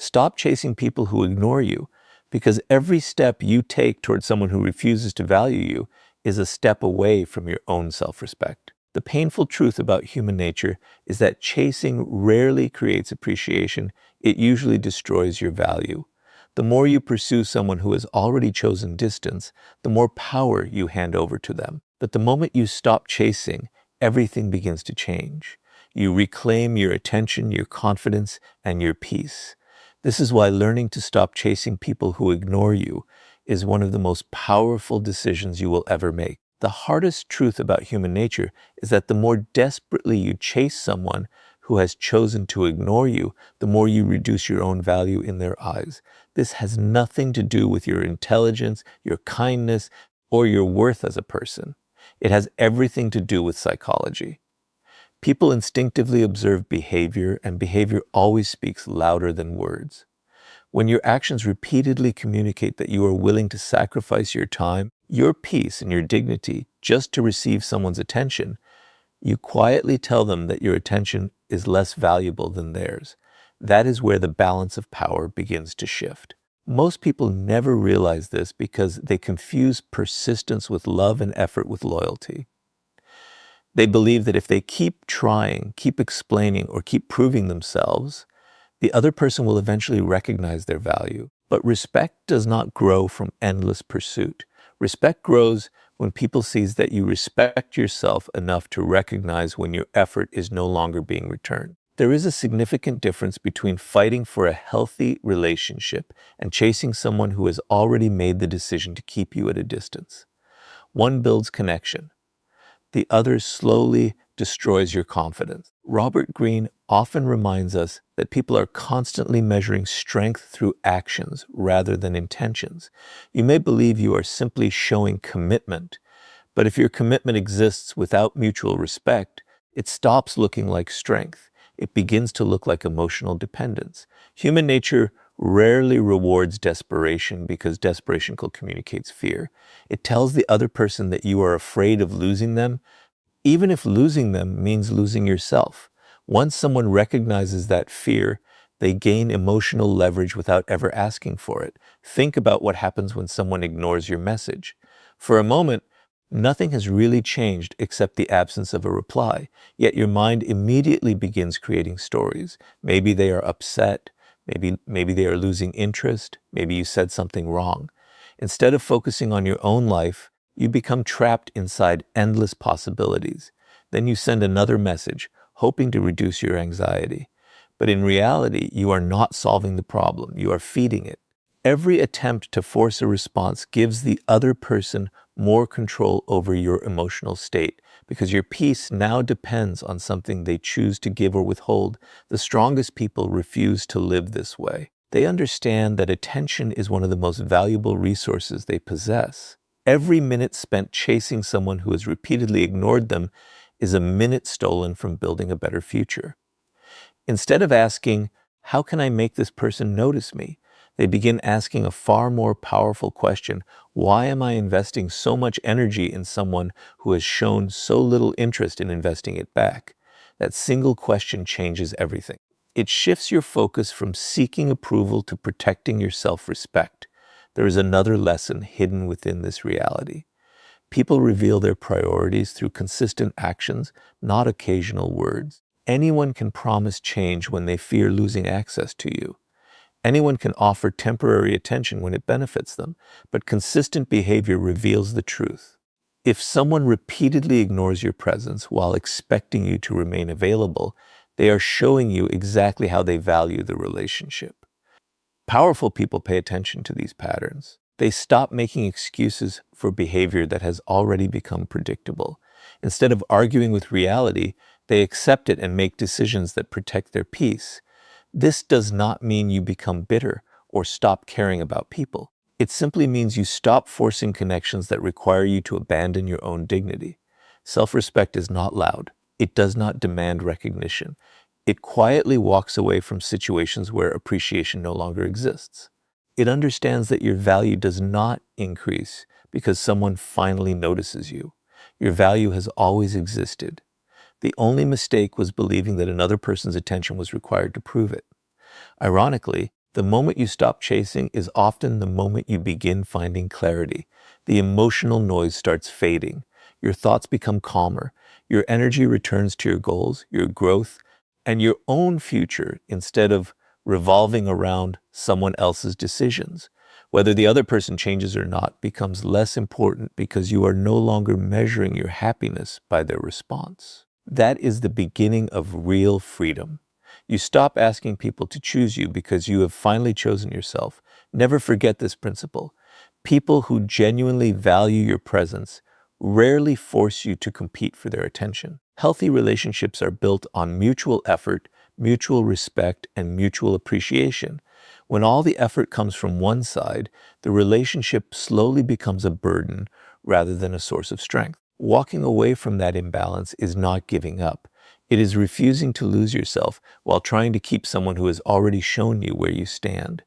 Stop chasing people who ignore you, because every step you take towards someone who refuses to value you is a step away from your own self-respect. The painful truth about human nature is that chasing rarely creates appreciation. It usually destroys your value. The more you pursue someone who has already chosen distance, the more power you hand over to them. But the moment you stop chasing, everything begins to change. You reclaim your attention, your confidence, and your peace. This is why learning to stop chasing people who ignore you is one of the most powerful decisions you will ever make. The hardest truth about human nature is that the more desperately you chase someone who has chosen to ignore you, the more you reduce your own value in their eyes. This has nothing to do with your intelligence, your kindness, or your worth as a person. It has everything to do with psychology. People instinctively observe behavior, and behavior always speaks louder than words. When your actions repeatedly communicate that you are willing to sacrifice your time, your peace, and your dignity just to receive someone's attention, you quietly tell them that your attention is less valuable than theirs. That is where the balance of power begins to shift. Most people never realize this because they confuse persistence with love and effort with loyalty. They believe that if they keep trying, keep explaining, or keep proving themselves, the other person will eventually recognize their value. But respect does not grow from endless pursuit. Respect grows when people see that you respect yourself enough to recognize when your effort is no longer being returned. There is a significant difference between fighting for a healthy relationship and chasing someone who has already made the decision to keep you at a distance. One builds connection. The other slowly destroys your confidence. Robert Greene often reminds us that people are constantly measuring strength through actions rather than intentions. You may believe you are simply showing commitment, but if your commitment exists without mutual respect, it stops looking like strength. It begins to look like emotional dependence. Human nature rarely rewards desperation because desperation communicates fear. It tells the other person that you are afraid of losing them, even if losing them means losing yourself. Once someone recognizes that fear, they gain emotional leverage without ever asking for it. Think about what happens when someone ignores your message. For a moment, nothing has really changed except the absence of a reply, yet your mind immediately begins creating stories. Maybe they are upset, maybe they are losing interest, maybe you said something wrong. Instead of focusing on your own life, you become trapped inside endless possibilities. Then you send another message, hoping to reduce your anxiety. But in reality, you are not solving the problem, you are feeding it. Every attempt to force a response gives the other person more control over your emotional state, because your peace now depends on something they choose to give or withhold. The strongest people refuse to live this way. They understand that attention is one of the most valuable resources they possess. Every minute spent chasing someone who has repeatedly ignored them is a minute stolen from building a better future. Instead of asking, "How can I make this person notice me?" they begin asking a far more powerful question: why am I investing so much energy in someone who has shown so little interest in investing it back? That single question changes everything. It shifts your focus from seeking approval to protecting your self-respect. There is another lesson hidden within this reality. People reveal their priorities through consistent actions, not occasional words. Anyone can promise change when they fear losing access to you. Anyone can offer temporary attention when it benefits them, but consistent behavior reveals the truth. If someone repeatedly ignores your presence while expecting you to remain available, they are showing you exactly how they value the relationship. Powerful people pay attention to these patterns. They stop making excuses for behavior that has already become predictable. Instead of arguing with reality, they accept it and make decisions that protect their peace. This does not mean you become bitter or stop caring about people. It simply means you stop forcing connections that require you to abandon your own dignity. Self-respect is not loud. It does not demand recognition. It quietly walks away from situations where appreciation no longer exists. It understands that your value does not increase because someone finally notices you. Your value has always existed. The only mistake was believing that another person's attention was required to prove it. Ironically, The moment you stop chasing is often the moment you begin finding clarity. The emotional noise starts fading. Your thoughts become calmer. Your energy returns to your goals, your growth, and your own future instead of revolving around someone else's decisions. Whether the other person changes or not becomes less important because you are no longer measuring your happiness by their response. That is the beginning of real freedom. You stop asking people to choose you because you have finally chosen yourself. Never forget this principle. People who genuinely value your presence rarely force you to compete for their attention. Healthy relationships are built on mutual effort, mutual respect, and mutual appreciation. When all the effort comes from one side, the relationship slowly becomes a burden rather than a source of strength. Walking away from that imbalance is not giving up. It is refusing to lose yourself while trying to keep someone who has already shown you where you stand.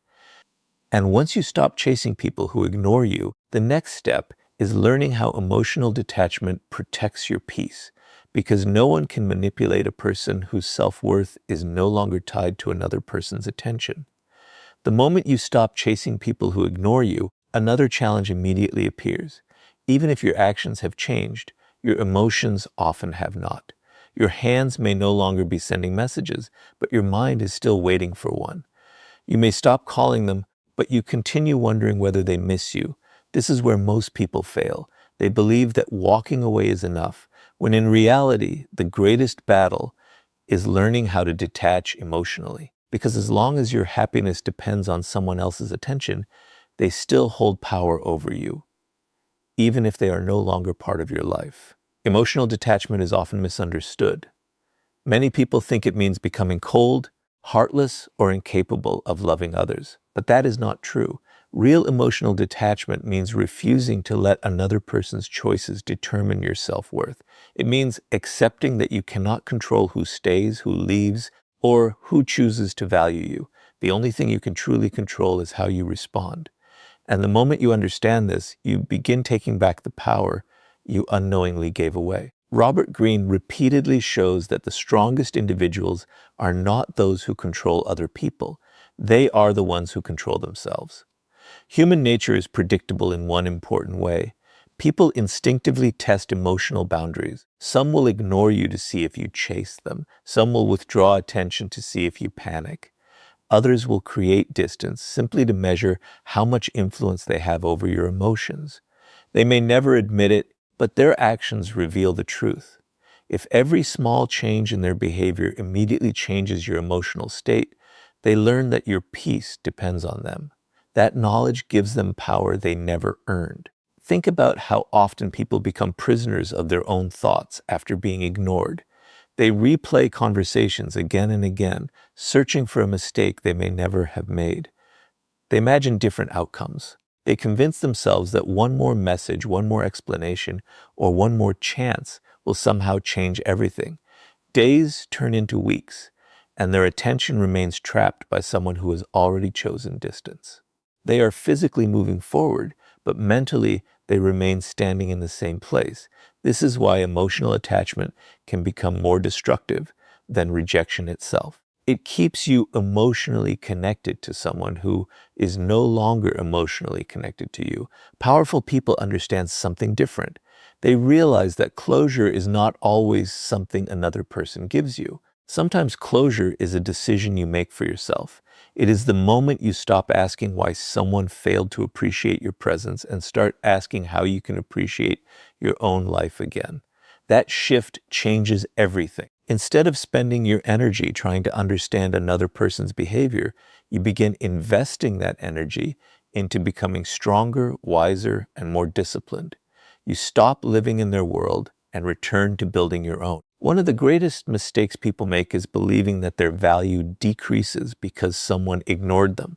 And once you stop chasing people who ignore you, the next step is learning how emotional detachment protects your peace, because no one can manipulate a person whose self-worth is no longer tied to another person's attention. The moment you stop chasing people who ignore you, another challenge immediately appears. Even if your actions have changed, your emotions often have not. Your hands may no longer be sending messages, but your mind is still waiting for one. You may stop calling them, but you continue wondering whether they miss you. This is where most people fail. They believe that walking away is enough, when in reality, the greatest battle is learning how to detach emotionally. Because as long as your happiness depends on someone else's attention, they still hold power over you, even if they are no longer part of your life. Emotional detachment is often misunderstood. Many people think it means becoming cold, heartless, or incapable of loving others. But that is not true. Real emotional detachment means refusing to let another person's choices determine your self-worth. It means accepting that you cannot control who stays, who leaves, or who chooses to value you. The only thing you can truly control is how you respond. And the moment you understand this, you begin taking back the power you unknowingly gave away. Robert Greene repeatedly shows that the strongest individuals are not those who control other people. They are the ones who control themselves. Human nature is predictable in one important way. People instinctively test emotional boundaries. Some will ignore you to see if you chase them. Some will withdraw attention to see if you panic. Others will create distance simply to measure how much influence they have over your emotions. They may never admit it, but their actions reveal the truth. If every small change in their behavior immediately changes your emotional state, they learn that your peace depends on them. That knowledge gives them power they never earned. Think about how often people become prisoners of their own thoughts after being ignored. They replay conversations again and again, searching for a mistake they may never have made. They imagine different outcomes. They convince themselves that one more message, one more explanation, or one more chance will somehow change everything. Days turn into weeks, and their attention remains trapped by someone who has already chosen distance. They are physically moving forward, but mentally they remain standing in the same place. This is why emotional attachment can become more destructive than rejection itself. It keeps you emotionally connected to someone who is no longer emotionally connected to you. Powerful people understand something different. They realize that closure is not always something another person gives you. Sometimes closure is a decision you make for yourself. It is the moment you stop asking why someone failed to appreciate your presence and start asking how you can appreciate your own life again. That shift changes everything. Instead of spending your energy trying to understand another person's behavior, you begin investing that energy into becoming stronger, wiser, and more disciplined. You stop living in their world and return to building your own. One of the greatest mistakes people make is believing that their value decreases because someone ignored them.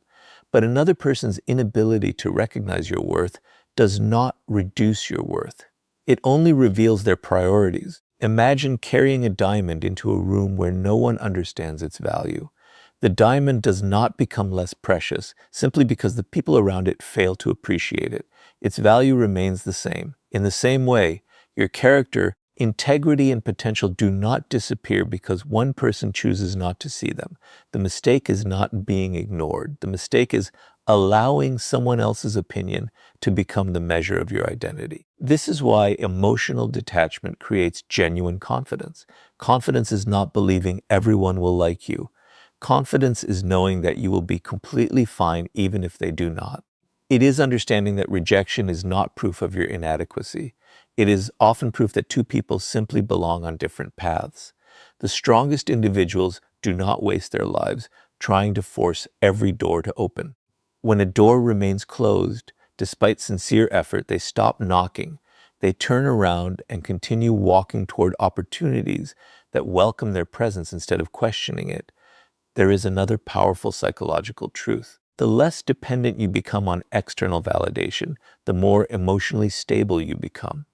But another person's inability to recognize your worth does not reduce your worth. It only reveals their priorities. Imagine carrying a diamond into a room where no one understands its value. The diamond does not become less precious simply because the people around it fail to appreciate it. Its value remains the same. In the same way, your character Integrity and potential do not disappear because one person chooses not to see them. The mistake is not being ignored. The mistake is allowing someone else's opinion to become the measure of your identity. This is why emotional detachment creates genuine confidence. Confidence is not believing everyone will like you. Confidence is knowing that you will be completely fine even if they do not. It is understanding that rejection is not proof of your inadequacy. It is often proof that two people simply belong on different paths. The strongest individuals do not waste their lives trying to force every door to open. When a door remains closed, despite sincere effort, they stop knocking. They turn around and continue walking toward opportunities that welcome their presence instead of questioning it. There is another powerful psychological truth. The less dependent you become on external validation, the more emotionally stable you become.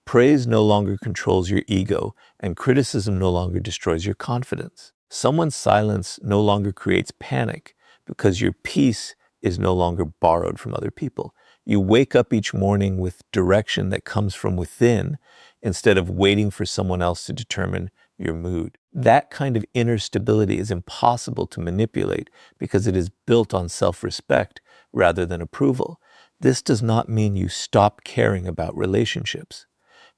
Praise no longer controls your ego, and criticism no longer destroys your confidence. Someone's silence no longer creates panic because your peace is no longer borrowed from other people. You wake up each morning with direction that comes from within instead of waiting for someone else to determine your mood. That kind of inner stability is impossible to manipulate because it is built on self-respect rather than approval. This does not mean you stop caring about relationships.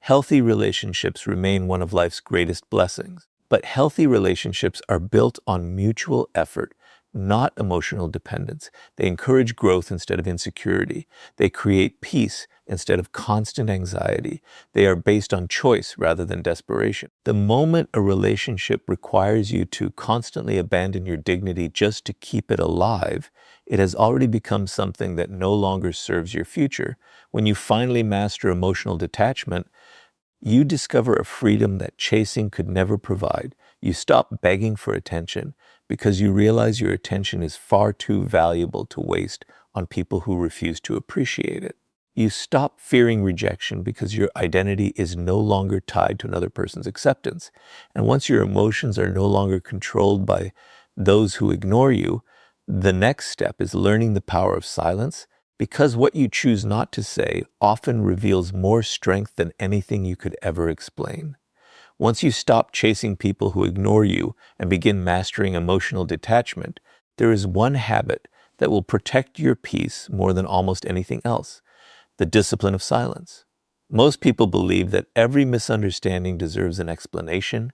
Healthy relationships remain one of life's greatest blessings, but healthy relationships are built on mutual effort, not emotional dependence. They encourage growth instead of insecurity. They create peace instead of constant anxiety. They are based on choice rather than desperation. The moment a relationship requires you to constantly abandon your dignity just to keep it alive, it has already become something that no longer serves your future. When you finally master emotional detachment, you discover a freedom that chasing could never provide. You stop begging for attention because you realize your attention is far too valuable to waste on people who refuse to appreciate it. You stop fearing rejection because your identity is no longer tied to another person's acceptance. And once your emotions are no longer controlled by those who ignore you, the next step is learning the power of silence, because what you choose not to say often reveals more strength than anything you could ever explain. Once you stop chasing people who ignore you and begin mastering emotional detachment, there is one habit that will protect your peace more than almost anything else: the discipline of silence. Most people believe that every misunderstanding deserves an explanation,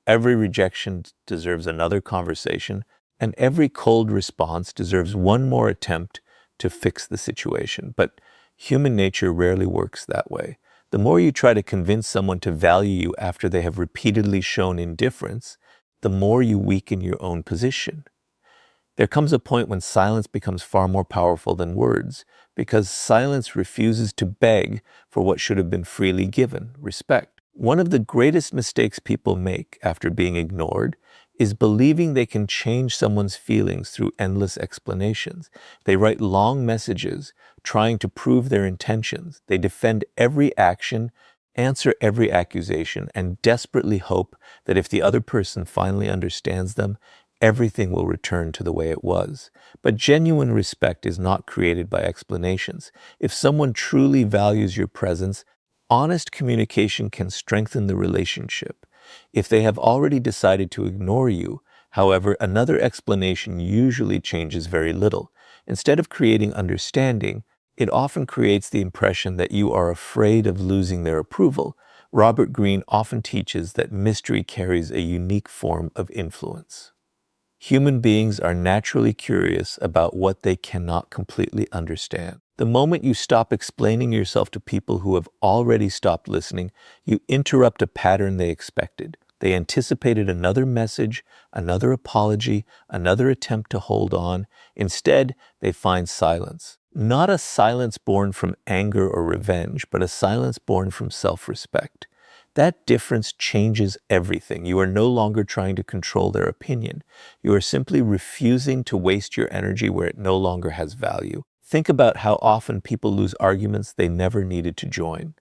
every rejection deserves another conversation, and every cold response deserves one more attempt to fix the situation. But human nature rarely works that way. The more you try to convince someone to value you after they have repeatedly shown indifference, the more you weaken your own position. There comes a point when silence becomes far more powerful than words, because silence refuses to beg for what should have been freely given: respect. One of the greatest mistakes people make after being ignored is believing they can change someone's feelings through endless explanations. They write long messages trying to prove their intentions. They defend every action, answer every accusation, and desperately hope that if the other person finally understands them, everything will return to the way it was. But genuine respect is not created by explanations. If someone truly values your presence, honest communication can strengthen the relationship. If they have already decided to ignore you, however, another explanation usually changes very little. Instead of creating understanding, it often creates the impression that you are afraid of losing their approval. Robert Greene often teaches that mystery carries a unique form of influence. Human beings are naturally curious about what they cannot completely understand. The moment you stop explaining yourself to people who have already stopped listening, you interrupt a pattern they expected. They anticipated another message, another apology, another attempt to hold on. Instead, they find silence. Not a silence born from anger or revenge, but a silence born from self-respect. That difference changes everything. You are no longer trying to control their opinion. You are simply refusing to waste your energy where it no longer has value. Think about how often people lose arguments they never needed to join.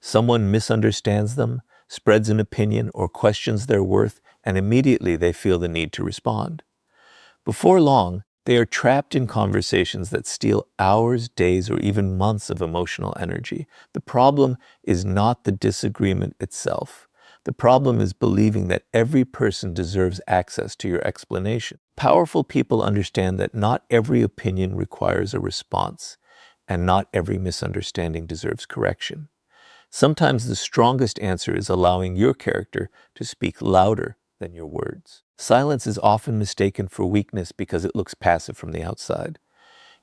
Someone misunderstands them, spreads an opinion, or questions their worth, and immediately they feel the need to respond. Before long, They are trapped in conversations that steal hours, days, or even months of emotional energy. The problem is not the disagreement itself. The problem is believing that every person deserves access to your explanation. Powerful people understand that not every opinion requires a response, and not every misunderstanding deserves correction. Sometimes the strongest answer is allowing your character to speak louder than your words. Silence is often mistaken for weakness because it looks passive from the outside.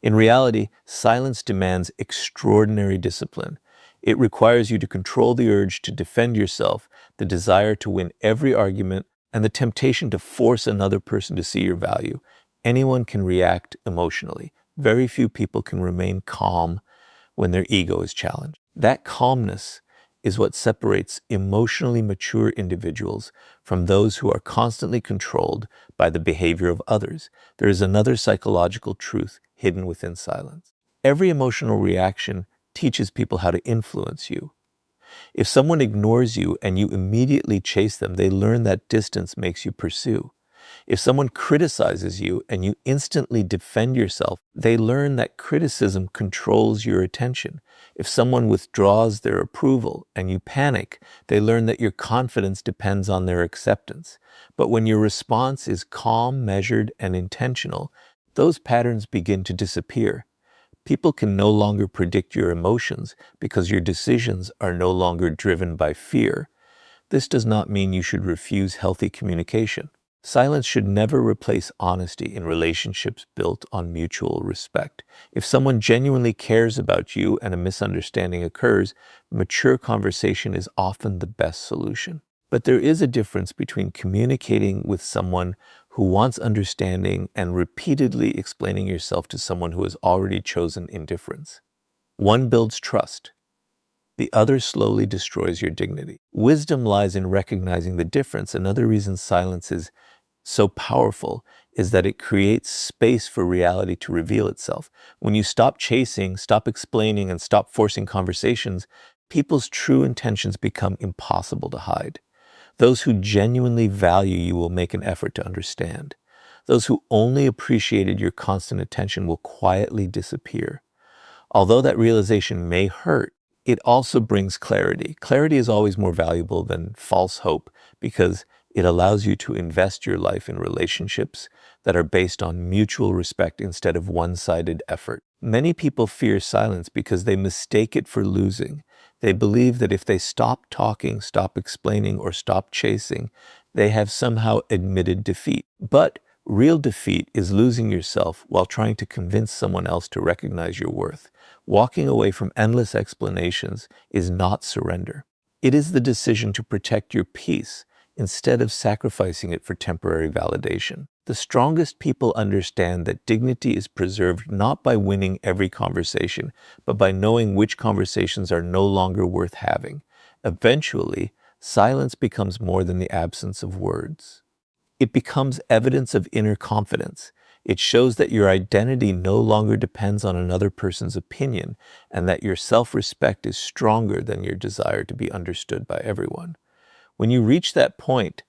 In reality, silence demands extraordinary discipline. It requires you to control the urge to defend yourself, the desire to win every argument, and the temptation to force another person to see your value. Anyone can react emotionally. Very few people can remain calm when their ego is challenged. That calmness is what separates emotionally mature individuals from those who are constantly controlled by the behavior of others. There is another psychological truth hidden within silence. Every emotional reaction teaches people how to influence you. If someone ignores you and you immediately chase them, they learn that distance makes you pursue. If someone criticizes you and you instantly defend yourself, they learn that criticism controls your attention. If someone withdraws their approval and you panic, they learn that your confidence depends on their acceptance. But when your response is calm, measured, and intentional, those patterns begin to disappear. People can no longer predict your emotions because your decisions are no longer driven by fear. This does not mean you should refuse healthy communication. Silence should never replace honesty in relationships built on mutual respect. If someone genuinely cares about you and a misunderstanding occurs, mature conversation is often the best solution. But there is a difference between communicating with someone who wants understanding and repeatedly explaining yourself to someone who has already chosen indifference. One builds trust. The other slowly destroys your dignity. Wisdom lies in recognizing the difference. Another reason silence is so powerful is that it creates space for reality to reveal itself. When you stop chasing, stop explaining, and stop forcing conversations, people's true intentions become impossible to hide. Those who genuinely value you will make an effort to understand. Those who only appreciated your constant attention will quietly disappear. Although that realization may hurt, it also brings clarity. Clarity is always more valuable than false hope because it allows you to invest your life in relationships that are based on mutual respect instead of one-sided effort. Many people fear silence because they mistake it for losing. They believe that if they stop talking, stop explaining, or stop chasing, they have somehow admitted defeat. But real defeat is losing yourself while trying to convince someone else to recognize your worth. Walking away from endless explanations is not surrender. It is the decision to protect your peace instead of sacrificing it for temporary validation. The strongest people understand that dignity is preserved not by winning every conversation, but by knowing which conversations are no longer worth having. Eventually, silence becomes more than the absence of words. It becomes evidence of inner confidence. It shows that your identity no longer depends on another person's opinion and that your self-respect is stronger than your desire to be understood by everyone. When you reach that point,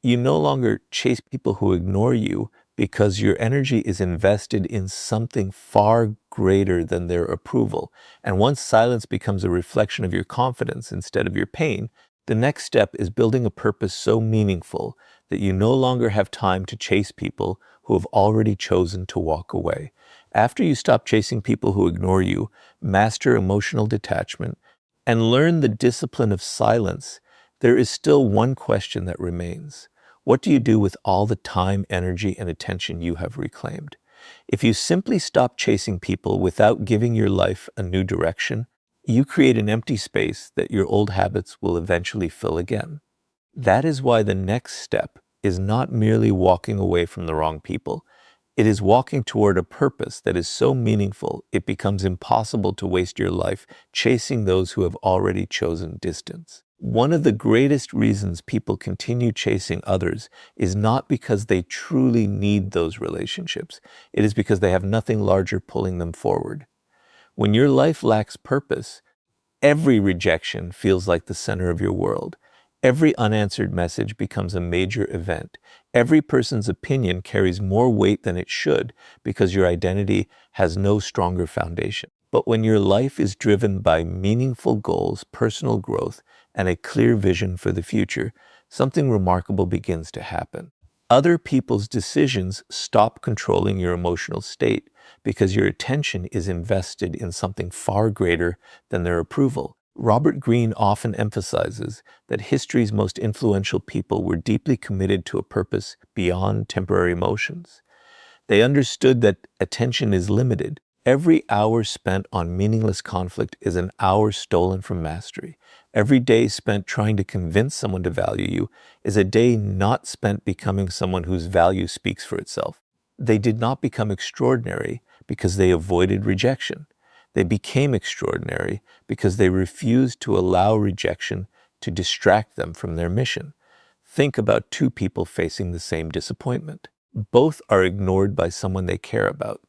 you no longer chase people who ignore you because your energy is invested in something far greater than their approval. And once silence becomes a reflection of your confidence instead of your pain, the next step is building a purpose so meaningful that you no longer have time to chase people who have already chosen to walk away. After you stop chasing people who ignore you, master emotional detachment, and learn the discipline of silence, there is still one question that remains. What do you do with all the time, energy, and attention you have reclaimed? If you simply stop chasing people without giving your life a new direction, you create an empty space that your old habits will eventually fill again. That is why the next step is not merely walking away from the wrong people. It is walking toward a purpose that is so meaningful it becomes impossible to waste your life chasing those who have already chosen distance. One of the greatest reasons people continue chasing others is not because they truly need those relationships. It is because they have nothing larger pulling them forward. When your life lacks purpose, every rejection feels like the center of your world. Every unanswered message becomes a major event. Every person's opinion carries more weight than it should because your identity has no stronger foundation. But when your life is driven by meaningful goals, personal growth, and a clear vision for the future, something remarkable begins to happen. Other people's decisions stop controlling your emotional state because your attention is invested in something far greater than their approval. Robert Greene often emphasizes that history's most influential people were deeply committed to a purpose beyond temporary emotions. They understood that attention is limited. Every hour spent on meaningless conflict is an hour stolen from mastery. Every day spent trying to convince someone to value you is a day not spent becoming someone whose value speaks for itself. They did not become extraordinary because they avoided rejection. They became extraordinary because they refused to allow rejection to distract them from their mission. Think about two people facing the same disappointment. Both are ignored by someone they care about.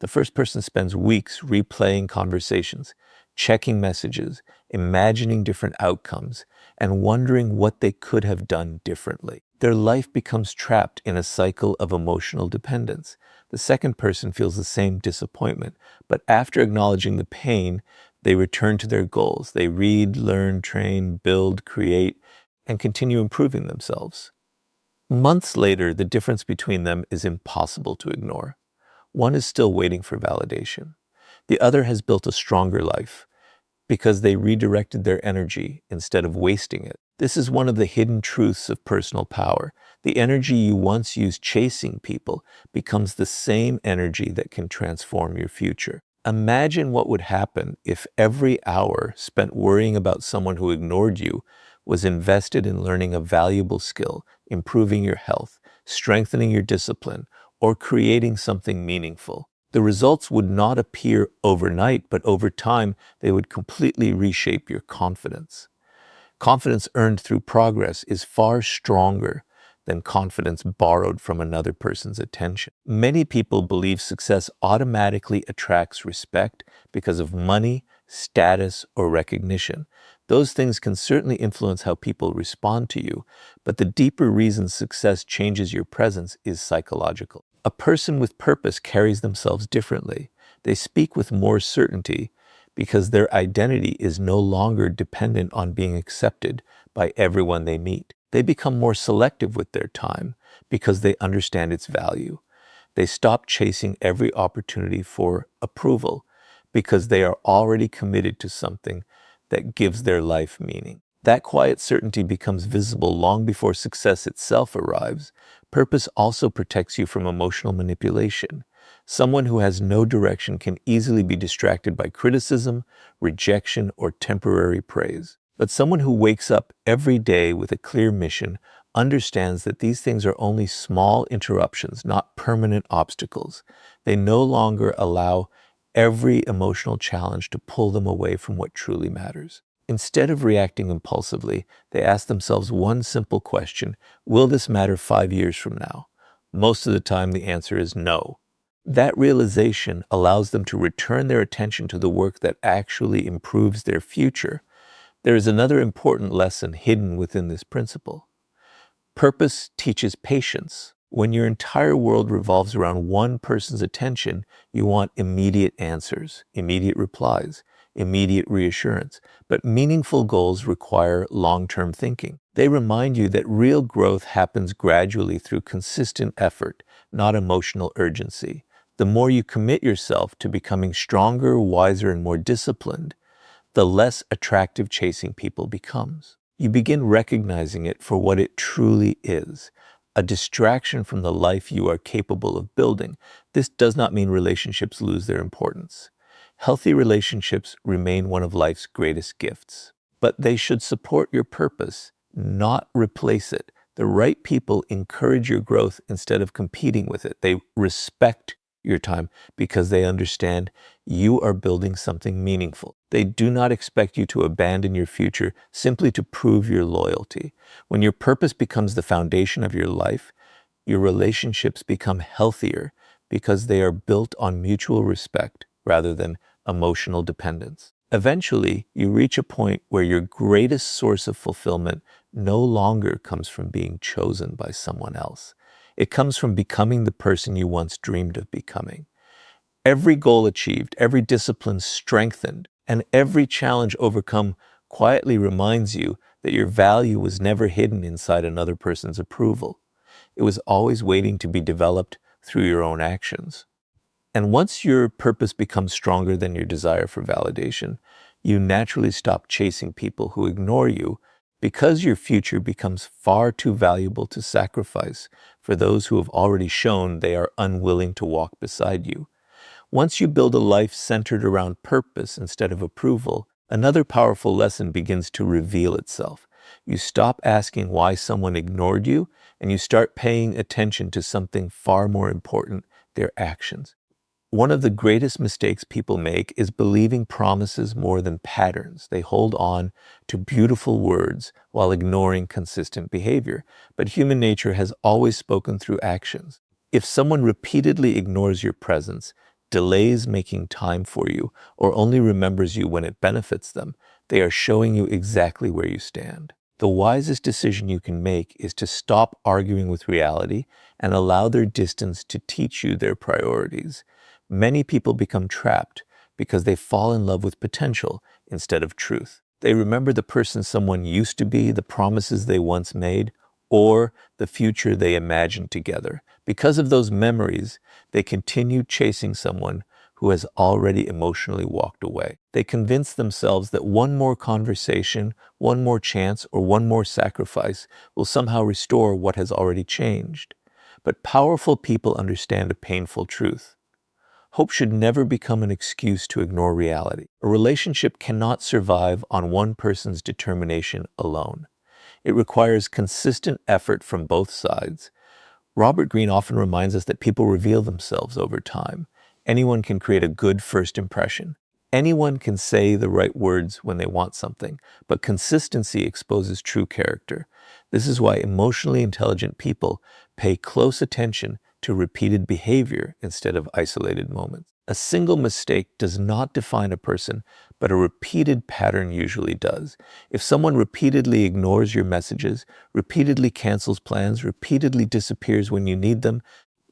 The first person spends weeks replaying conversations, checking messages, imagining different outcomes, and wondering what they could have done differently. Their life becomes trapped in a cycle of emotional dependence. The second person feels the same disappointment, but after acknowledging the pain, they return to their goals. They read, learn, train, build, create, and continue improving themselves. Months later, the difference between them is impossible to ignore. One is still waiting for validation. The other has built a stronger life because they redirected their energy instead of wasting it. This is one of the hidden truths of personal power. The energy you once used chasing people becomes the same energy that can transform your future. Imagine what would happen if every hour spent worrying about someone who ignored you was invested in learning a valuable skill, improving your health, strengthening your discipline, or creating something meaningful. The results would not appear overnight, but over time, they would completely reshape your confidence. Confidence earned through progress is far stronger than confidence borrowed from another person's attention. Many people believe success automatically attracts respect because of money, status, or recognition. Those things can certainly influence how people respond to you, but the deeper reason success changes your presence is psychological. A person with purpose carries themselves differently. They speak with more certainty because their identity is no longer dependent on being accepted by everyone they meet. They become more selective with their time because they understand its value. They stop chasing every opportunity for approval because they are already committed to something that gives their life meaning. That quiet certainty becomes visible long before success itself arrives. Purpose also protects you from emotional manipulation. Someone who has no direction can easily be distracted by criticism, rejection, or temporary praise. But someone who wakes up every day with a clear mission understands that these things are only small interruptions, not permanent obstacles. They no longer allow every emotional challenge to pull them away from what truly matters. Instead of reacting impulsively, they ask themselves one simple question: will this matter 5 years from now? Most of the time, the answer is no. That realization allows them to return their attention to the work that actually improves their future. There is another important lesson hidden within this principle. Purpose teaches patience. When your entire world revolves around one person's attention, you want immediate answers, immediate replies, immediate reassurance. But meaningful goals require long-term thinking. They remind you that real growth happens gradually through consistent effort, not emotional urgency. The more you commit yourself to becoming stronger, wiser, and more disciplined, the less attractive chasing people becomes. You begin recognizing it for what it truly is, a distraction from the life you are capable of building. This does not mean relationships lose their importance. Healthy relationships remain one of life's greatest gifts, but they should support your purpose, not replace it. The right people encourage your growth instead of competing with it. They respect your time because they understand you are building something meaningful. They do not expect you to abandon your future simply to prove your loyalty. When your purpose becomes the foundation of your life, your relationships become healthier because they are built on mutual respect rather than emotional dependence. Eventually, you reach a point where your greatest source of fulfillment no longer comes from being chosen by someone else. It comes from becoming the person you once dreamed of becoming. Every goal achieved, every discipline strengthened, and every challenge overcome quietly reminds you that your value was never hidden inside another person's approval. It was always waiting to be developed through your own actions. And once your purpose becomes stronger than your desire for validation, you naturally stop chasing people who ignore you because your future becomes far too valuable to sacrifice for those who have already shown they are unwilling to walk beside you. Once you build a life centered around purpose instead of approval, another powerful lesson begins to reveal itself. You stop asking why someone ignored you, and you start paying attention to something far more important, their actions. One of the greatest mistakes people make is believing promises more than patterns. They hold on to beautiful words while ignoring consistent behavior. But human nature has always spoken through actions. If someone repeatedly ignores your presence, delays making time for you, or only remembers you when it benefits them, they are showing you exactly where you stand. The wisest decision you can make is to stop arguing with reality and allow their distance to teach you their priorities. Many people become trapped because they fall in love with potential instead of truth. They remember the person someone used to be, the promises they once made, or the future they imagined together. Because of those memories, they continue chasing someone who has already emotionally walked away. They convince themselves that one more conversation, one more chance, or one more sacrifice will somehow restore what has already changed. But powerful people understand a painful truth. Hope should never become an excuse to ignore reality. A relationship cannot survive on one person's determination alone. It requires consistent effort from both sides. Robert Greene often reminds us that people reveal themselves over time. Anyone can create a good first impression. Anyone can say the right words when they want something, but consistency exposes true character. This is why emotionally intelligent people pay close attention to repeated behavior instead of isolated moments. A single mistake does not define a person, but a repeated pattern usually does. If someone repeatedly ignores your messages, repeatedly cancels plans, repeatedly disappears when you need them,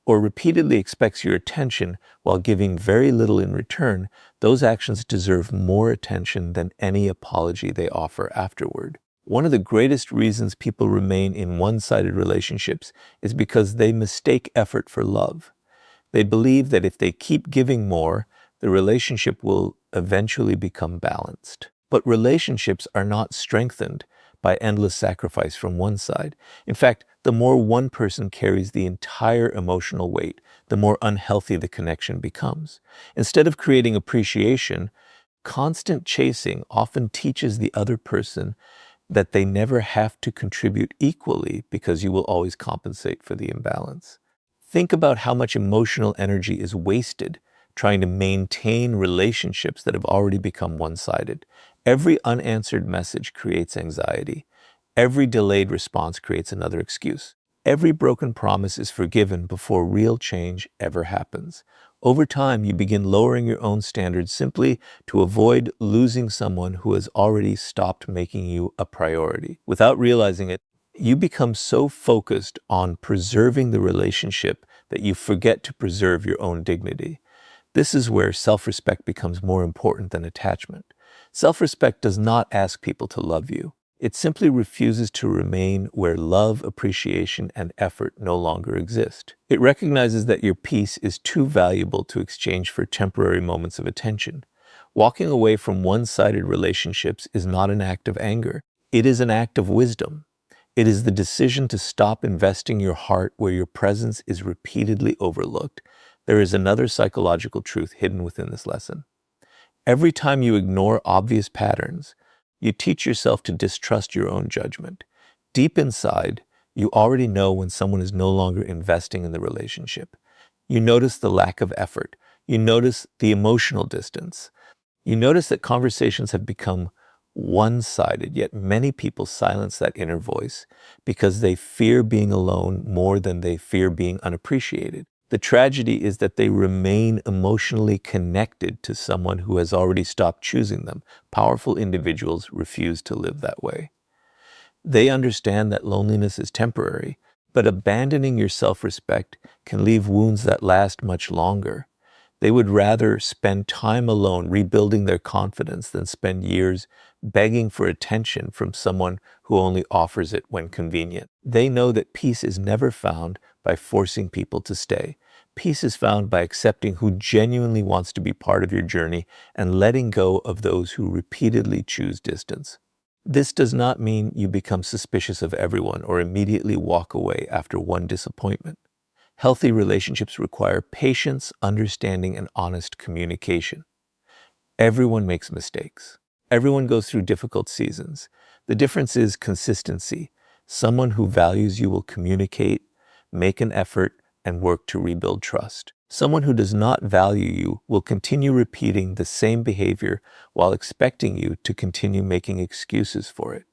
or repeatedly expects your attention while giving very little in return, those actions deserve more attention than any apology they offer afterward. One of the greatest reasons people remain in one-sided relationships is because they mistake effort for love. They believe that if they keep giving more, the relationship will eventually become balanced. But relationships are not strengthened by endless sacrifice from one side. In fact, the more one person carries the entire emotional weight, the more unhealthy the connection becomes. Instead of creating appreciation, constant chasing often teaches the other person that they never have to contribute equally because you will always compensate for the imbalance. Think about how much emotional energy is wasted trying to maintain relationships that have already become one-sided. Every unanswered message creates anxiety. Every delayed response creates another excuse. Every broken promise is forgiven before real change ever happens. Over time, you begin lowering your own standards simply to avoid losing someone who has already stopped making you a priority. Without realizing it, you become so focused on preserving the relationship that you forget to preserve your own dignity. This is where self-respect becomes more important than attachment. Self-respect does not ask people to love you. It simply refuses to remain where love, appreciation, and effort no longer exist. It recognizes that your peace is too valuable to exchange for temporary moments of attention. Walking away from one-sided relationships is not an act of anger. It is an act of wisdom. It is the decision to stop investing your heart where your presence is repeatedly overlooked. There is another psychological truth hidden within this lesson. Every time you ignore obvious patterns, you teach yourself to distrust your own judgment. Deep inside, you already know when someone is no longer investing in the relationship. You notice the lack of effort. You notice the emotional distance. You notice that conversations have become one-sided, yet many people silence that inner voice because they fear being alone more than they fear being unappreciated. The tragedy is that they remain emotionally connected to someone who has already stopped choosing them. Powerful individuals refuse to live that way. They understand that loneliness is temporary, but abandoning your self-respect can leave wounds that last much longer. They would rather spend time alone rebuilding their confidence than spend years begging for attention from someone who only offers it when convenient. They know that peace is never found by forcing people to stay. Peace is found by accepting who genuinely wants to be part of your journey and letting go of those who repeatedly choose distance. This does not mean you become suspicious of everyone or immediately walk away after one disappointment. Healthy relationships require patience, understanding, and honest communication. Everyone makes mistakes. Everyone goes through difficult seasons. The difference is consistency. Someone who values you will communicate, make an effort, and work to rebuild trust. Someone who does not value you will continue repeating the same behavior while expecting you to continue making excuses for it.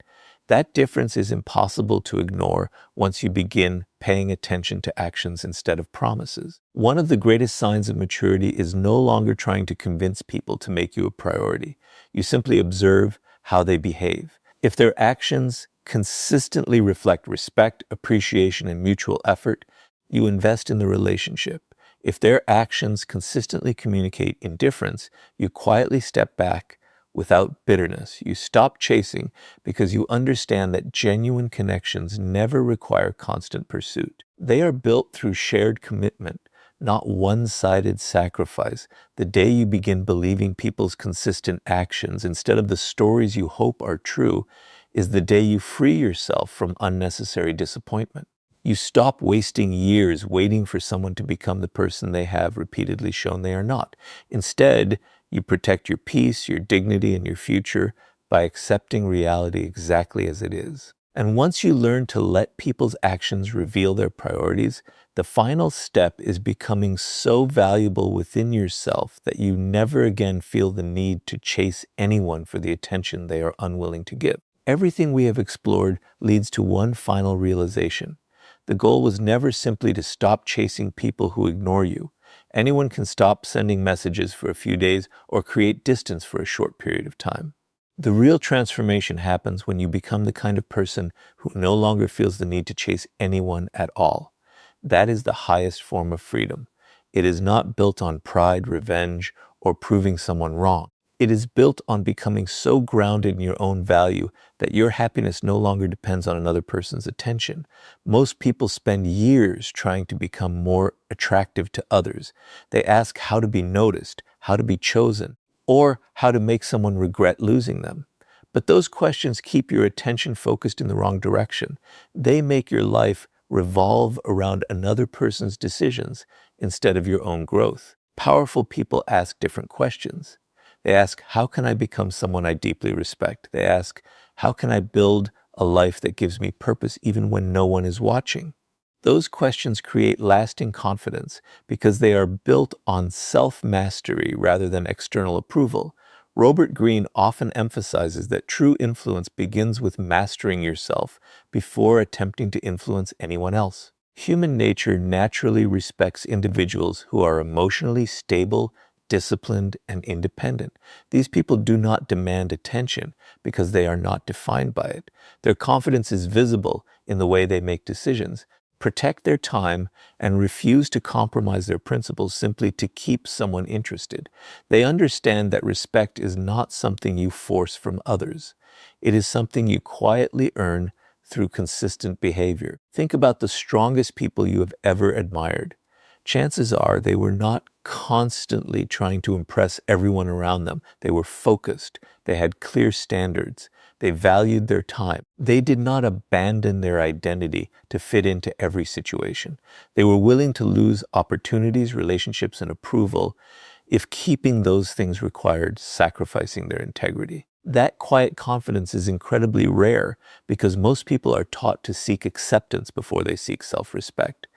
That difference is impossible to ignore once you begin paying attention to actions instead of promises. One of the greatest signs of maturity is no longer trying to convince people to make you a priority. You simply observe how they behave. If their actions consistently reflect respect, appreciation, and mutual effort, you invest in the relationship. If their actions consistently communicate indifference, you quietly step back without bitterness. You stop chasing because you understand that genuine connections never require constant pursuit. They are built through shared commitment, not one-sided sacrifice. The day you begin believing people's consistent actions instead of the stories you hope are true is the day you free yourself from unnecessary disappointment. You stop wasting years waiting for someone to become the person they have repeatedly shown they are not. Instead, you protect your peace, your dignity, and your future by accepting reality exactly as it is. And once you learn to let people's actions reveal their priorities, the final step is becoming so valuable within yourself that you never again feel the need to chase anyone for the attention they are unwilling to give. Everything we have explored leads to one final realization. The goal was never simply to stop chasing people who ignore you. Anyone can stop sending messages for a few days or create distance for a short period of time. The real transformation happens when you become the kind of person who no longer feels the need to chase anyone at all. That is the highest form of freedom. It is not built on pride, revenge, or proving someone wrong. It is built on becoming so grounded in your own value that your happiness no longer depends on another person's attention. Most people spend years trying to become more attractive to others. They ask how to be noticed, how to be chosen, or how to make someone regret losing them. But those questions keep your attention focused in the wrong direction. They make your life revolve around another person's decisions instead of your own growth. Powerful people ask different questions. They ask, how can I become someone I deeply respect? They ask, how can I build a life that gives me purpose even when no one is watching? Those questions create lasting confidence because they are built on self-mastery rather than external approval. Robert Greene often emphasizes that true influence begins with mastering yourself before attempting to influence anyone else. Human nature naturally respects individuals who are emotionally stable, disciplined, and independent. These people do not demand attention because they are not defined by it. Their confidence is visible in the way they make decisions, protect their time, and refuse to compromise their principles simply to keep someone interested. They understand that respect is not something you force from others. It is something you quietly earn through consistent behavior. Think about the strongest people you have ever admired. Chances are they were not constantly trying to impress everyone around them. They were focused. They had clear standards. They valued their time. They did not abandon their identity to fit into every situation. They were willing to lose opportunities, relationships, and approval if keeping those things required sacrificing their integrity. That quiet confidence is incredibly rare because most people are taught to seek acceptance before they seek self-respect.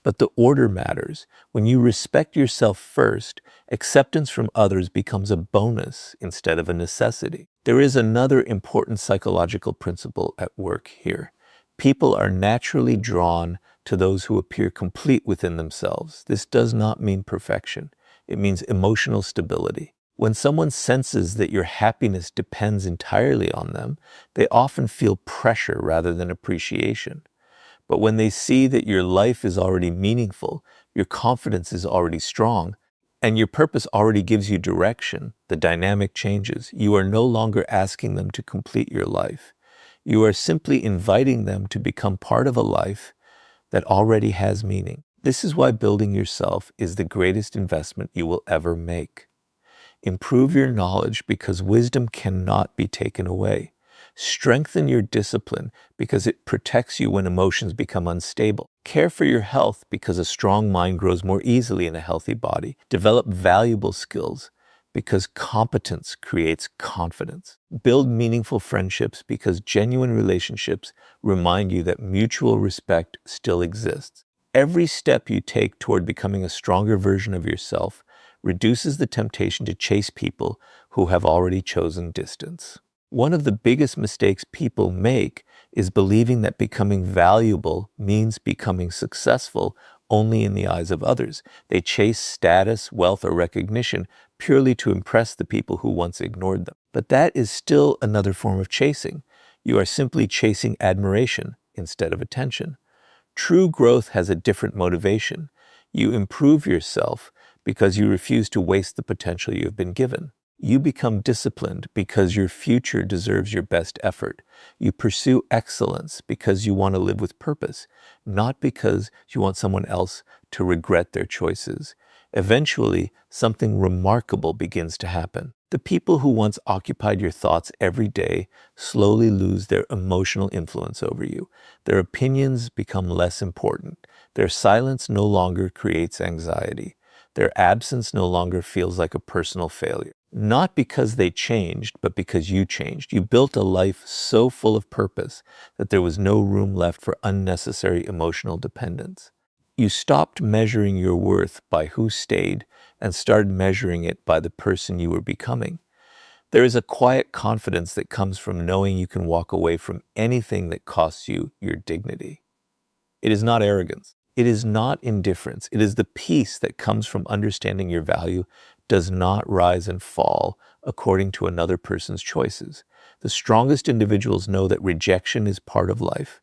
But the order matters. When you respect yourself first, acceptance from others becomes a bonus instead of a necessity. There is another important psychological principle at work here. People are naturally drawn to those who appear complete within themselves. This does not mean perfection. It means emotional stability. When someone senses that your happiness depends entirely on them, they often feel pressure rather than appreciation. But when they see that your life is already meaningful, your confidence is already strong, and your purpose already gives you direction, the dynamic changes. You are no longer asking them to complete your life. You are simply inviting them to become part of a life that already has meaning. This is why building yourself is the greatest investment you will ever make. Improve your knowledge because wisdom cannot be taken away. Strengthen your discipline because it protects you when emotions become unstable. Care for your health because a strong mind grows more easily in a healthy body. Develop valuable skills because competence creates confidence. Build meaningful friendships because genuine relationships remind you that mutual respect still exists. Every step you take toward becoming a stronger version of yourself reduces the temptation to chase people who have already chosen distance. One of the biggest mistakes people make is believing that becoming valuable means becoming successful only in the eyes of others. They chase status, wealth, or recognition purely to impress the people who once ignored them. But that is still another form of chasing. You are simply chasing admiration instead of attention. True growth has a different motivation. You improve yourself because you refuse to waste the potential you have been given. You become disciplined because your future deserves your best effort. You pursue excellence because you want to live with purpose, not because you want someone else to regret their choices. Eventually, something remarkable begins to happen. The people who once occupied your thoughts every day slowly lose their emotional influence over you. Their opinions become less important. Their silence no longer creates anxiety. Their absence no longer feels like a personal failure. Not because they changed, but because you changed. You built a life so full of purpose that there was no room left for unnecessary emotional dependence. You stopped measuring your worth by who stayed and started measuring it by the person you were becoming. There is a quiet confidence that comes from knowing you can walk away from anything that costs you your dignity. It is not arrogance. It is not indifference. It is the peace that comes from understanding your value does not rise and fall according to another person's choices. The strongest individuals know that rejection is part of life.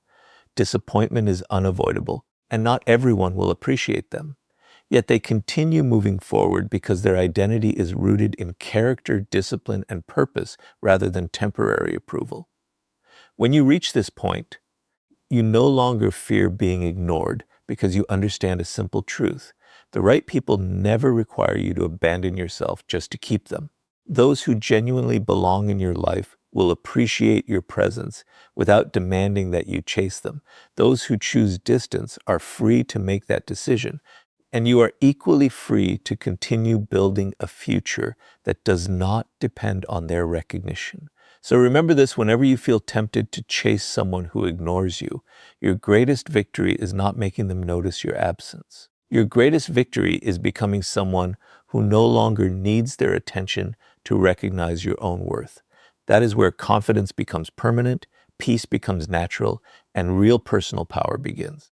Disappointment is unavoidable, and not everyone will appreciate them. Yet they continue moving forward because their identity is rooted in character, discipline, and purpose rather than temporary approval. When you reach this point, you no longer fear being ignored because you understand a simple truth. The right people never require you to abandon yourself just to keep them. Those who genuinely belong in your life will appreciate your presence without demanding that you chase them. Those who choose distance are free to make that decision, and you are equally free to continue building a future that does not depend on their recognition. So remember this whenever you feel tempted to chase someone who ignores you. Your greatest victory is not making them notice your absence. Your greatest victory is becoming someone who no longer needs their attention to recognize your own worth. That is where confidence becomes permanent, peace becomes natural, and real personal power begins.